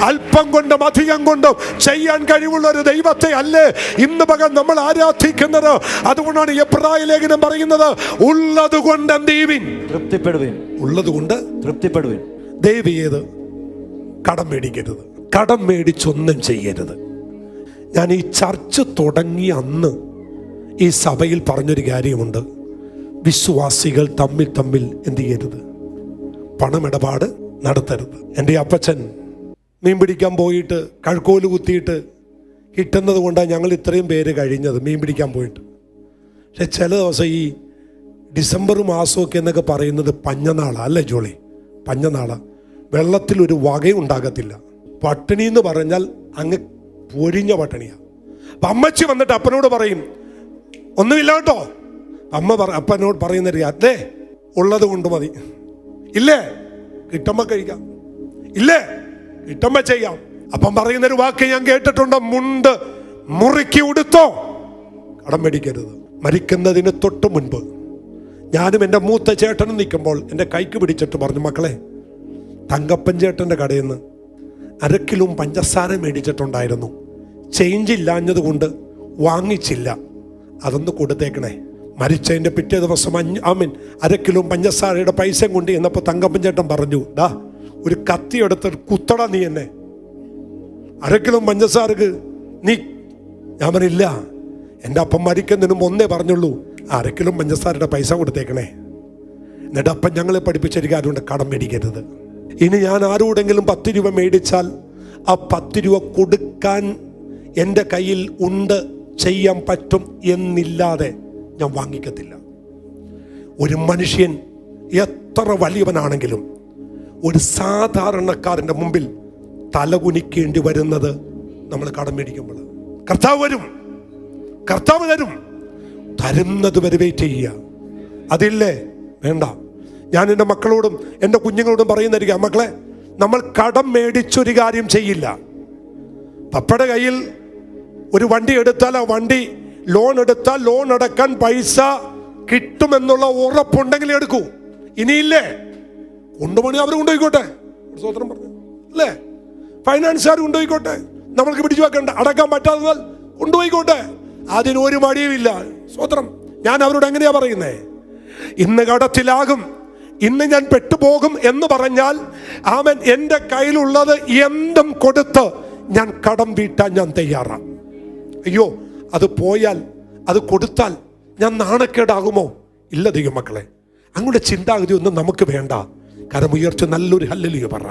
അല്പം കൊണ്ടും അധികം കൊണ്ടും ചെയ്യാൻ കഴിവുള്ള ഒരു ദൈവത്തെ അല്ലേ ഇന്ന് പകൽ നമ്മൾ ആരാധിക്കുന്നത്. അതുകൊണ്ടാണ് എബ്രായ ലേഖനം പറയുന്നത്, ഉള്ളത് കൊണ്ട് എന്ത് ചെയ്യുവിൻ? തൃപ്തിപ്പെടുവിൻ. ഉള്ളത് കൊണ്ട് തൃപ്തിപ്പെടുവിൻ. ദയവ് ചെയ്ത് കടം മേടിക്കരുത്, കടം മേടിച്ചൊന്നും ചെയ്യരുത്. ഞാൻ ഈ ചർച്ച് തുടങ്ങിയ അന്ന് ഈ സഭയിൽ പറഞ്ഞൊരു കാര്യമുണ്ട്, വിശ്വാസികൾ തമ്മിൽ എന്ത് ചെയ്യരുത്? പണമിടപാട് നടത്തരുത്. എൻ്റെ അപ്പച്ചൻ മീൻ പിടിക്കാൻ പോയിട്ട് കഴുക്കോല് കുത്തിയിട്ട് കിട്ടുന്നത് കൊണ്ടാണ് ഞങ്ങൾ ഇത്രയും പേര് കഴിഞ്ഞത് മീൻ പിടിക്കാൻ പോയിട്ട്. പക്ഷെ ചില ദിവസം ഈ ഡിസംബർ മാസമൊക്കെ എന്നൊക്കെ പറയുന്നത് പഞ്ഞനാളാണ്, അല്ലേ ജോളി? പഞ്ഞനാളാണ്. വെള്ളത്തിലൊരു വകയും ഉണ്ടാകത്തില്ല. പട്ടിണി എന്ന് പറഞ്ഞാൽ അങ്ങ് പൊരിഞ്ഞ പട്ടിണിയാണ്. അപ്പം അമ്മച്ചി വന്നിട്ട് അപ്പനോട് പറയും, ഒന്നുമില്ല കേട്ടോ. അപ്പനോട് പറയുന്നൊരു അല്ലേ, ഉള്ളത് കൊണ്ട് മതി. ഇല്ലേ, കിട്ടുമ്പോൾ കഴിക്കാം. ഇല്ലേ, കിട്ടുമ്പോൾ ചെയ്യാം. അപ്പം പറയുന്നൊരു വാക്ക് ഞാൻ കേട്ടിട്ടുണ്ട്, മുണ്ട് മുറുക്കി ഉടുത്തോ, കടം മേടിക്കരുത്. മരിക്കുന്നതിന് തൊട്ട് മുൻപ് ഞാനും എൻ്റെ മൂത്ത ചേട്ടനും നിൽക്കുമ്പോൾ എൻ്റെ കൈക്ക് പിടിച്ചിട്ട് പറഞ്ഞു, മക്കളെ, തങ്കപ്പൻ ചേട്ടൻ്റെ കടയിൽ നിന്ന് 1 കിലോ പഞ്ചസാര മേടിച്ചിട്ടുണ്ടായിരുന്നു, ചേഞ്ച് ഇല്ലാഞ്ഞത് കൊണ്ട് വാങ്ങിച്ചില്ല, അതൊന്ന് കൊടുത്തേക്കണേ. മരിച്ചതിൻ്റെ പിറ്റേ ദിവസം 1 കിലോ പഞ്ചസാരയുടെ പൈസയും കൊണ്ട് എന്നപ്പോൾ തങ്കപ്പൻ ചേട്ടൻ പറഞ്ഞു, ഡാ ഒരു കത്തി എടുത്തിട്ട് കുത്തട നീ എന്നെ, 1 കിലോ പഞ്ചസാരക്ക് നീ. ഞാൻ പറഞ്ഞില്ല, എൻ്റെ അപ്പം മരിക്കുന്നതിന് ഒന്നേ പറഞ്ഞുള്ളൂ, 1 കിലോ പഞ്ചസാരയുടെ പൈസ കൊടുത്തേക്കണേ. എന്നിട്ട് അപ്പം ഞങ്ങളെ പഠിപ്പിച്ചൊരു കാര്യമുണ്ട്, കടം മേടിക്കരുത്. ഇനി ഞാൻ ആരോടെങ്കിലും 10 രൂപ മേടിച്ചാൽ ആ 10 രൂപ കൊടുക്കാൻ എൻ്റെ കയ്യിൽ ഉണ്ട്, ചെയ്യാൻ പറ്റും എന്നില്ലാതെ ഞാൻ വാങ്ങിക്കത്തില്ല. ഒരു മനുഷ്യൻ എത്ര വലിയവനാണെങ്കിലും ഒരു സാധാരണക്കാരൻ്റെ മുമ്പിൽ തലകുനിക്കേണ്ടി വരുന്നത് നമ്മൾ കടം മേടിക്കുമ്പോൾ. കർത്താവ് വരും, കർത്താവ് തരും, തരുന്നത് വരെ വെയിറ്റ് ചെയ്യുക. അതില്ലേ വേണ്ട. ഞാൻ എൻ്റെ മക്കളോടും എൻ്റെ കുഞ്ഞുങ്ങളോടും പറയുന്നതായിരിക്കാം, മക്കളെ, നമ്മൾ കടം മേടിച്ചൊരു കാര്യം ചെയ്യില്ല. പപ്പയുടെ കയ്യിൽ ഒരു വണ്ടി എടുത്താൽ ആ വണ്ടി ലോൺ എടുത്താൽ ലോൺ അടക്കാൻ പൈസ കിട്ടുമെന്നുള്ള ഉറപ്പുണ്ടെങ്കിൽ എടുക്കൂ. ഇനിയില്ലേ, കൊണ്ടുപോണി അവർ കൊണ്ടുപോയിക്കോട്ടെ, സ്വതന്ത്രം പറഞ്ഞു അല്ലേ, ഫൈനാൻസുകാർ കൊണ്ടുപോയിക്കോട്ടെ, നമ്മൾക്ക് പിടിച്ചു വെക്കണ്ട. അടക്കാൻ പറ്റാത്തതാൽ കൊണ്ടുപോയിക്കോട്ടെ, അതിനൊരു മടിയുമില്ല. സ്വതന്ത്രം. ഞാൻ അവരോട് എങ്ങനെയാ പറയുന്നേ, ഇന്ന് കടത്തിലാകും, ഇന്ന് ഞാൻ പെട്ടുപോകും എന്ന് പറഞ്ഞാൽ അവൻ എൻ്റെ കയ്യിലുള്ളത് എന്തും കൊടുത്ത് ഞാൻ കടം വീട്ടാൻ ഞാൻ തയ്യാറാണ്. അയ്യോ, അത് പോയാൽ, അത് കൊടുത്താൽ ഞാൻ നാണക്കേടാകുമോ? ഇല്ല ദൈവമക്കളെ, അങ്ങോട്ട് ചിന്താഗതി ഒന്നും നമുക്ക് വേണ്ട. കരമുയർച്ച് നല്ലൊരു ഹല്ലേലൂയ പറ.